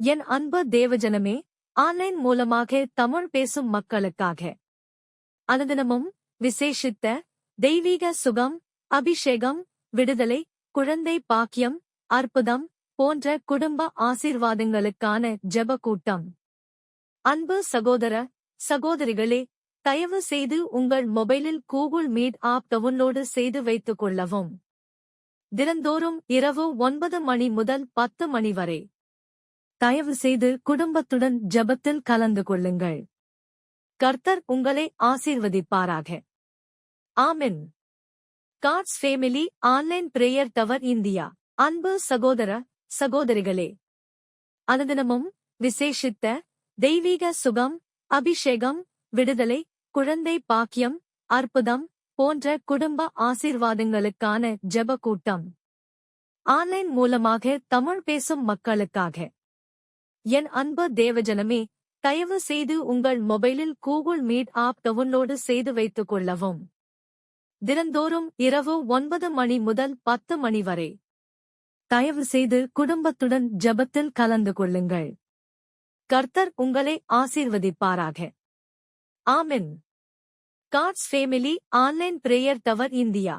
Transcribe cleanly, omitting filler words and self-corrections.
என் அன்பு தேவஜனமே, ஆன்லைன் மூலமாக தமிழ் பேசும் மக்களுக்காக அனுதினமும் விசேஷித்த தெய்வீக சுகம், அபிஷேகம், விடுதலை, குழந்தை பாக்கியம், அற்புதம் போன்ற குடும்ப ஆசீர்வாதங்களுக்கான ஜெப கூட்டம். அன்பு சகோதர சகோதரிகளே, தயவு செய்து உங்கள் மொபைலில் கூகுள் மீட் ஆப் டவுன்லோடு செய்து வைத்துக் கொள்ளவும். தினந்தோறும் இரவு 9 மணி முதல் 10 மணி வரை தயவு செய்து குடும்பத்துடன் ஜெபத்தில் கலந்து கொள்ளுங்கள். கர்த்தர் உங்களை ஆசீர்வதிப்பாராக. ஆமென். God's family online prayer tower India. அன்பு சகோதர சகோதரிகளே, அனுதினமும் விசேஷித்த தெய்வீக சுகம், அபிஷேகம், விடுதலை, குழந்தை பாக்கியம், அற்புதம் போன்ற குடும்ப ஆசீர்வாதங்களுக்கான ஜெப கூட்டம். ஆன்லைன் மூலமாக தமிழ் பேசும் மக்களுக்காக. என் அன்பு தேவஜனமே, தயவு செய்து உங்கள் மொபைலில் கூகுள் மீட் ஆப் டவுன்லோடு செய்து வைத்துக் கொள்ளவும். தினந்தோறும் இரவு 9 மணி முதல் 10 மணி வரை தயவு செய்து குடும்பத்துடன் ஜெபத்தில் கலந்து கொள்ளுங்கள். கர்த்தர் உங்களை ஆசீர்வதிப்பாராக. ஆமென். God's family online prayer tower India.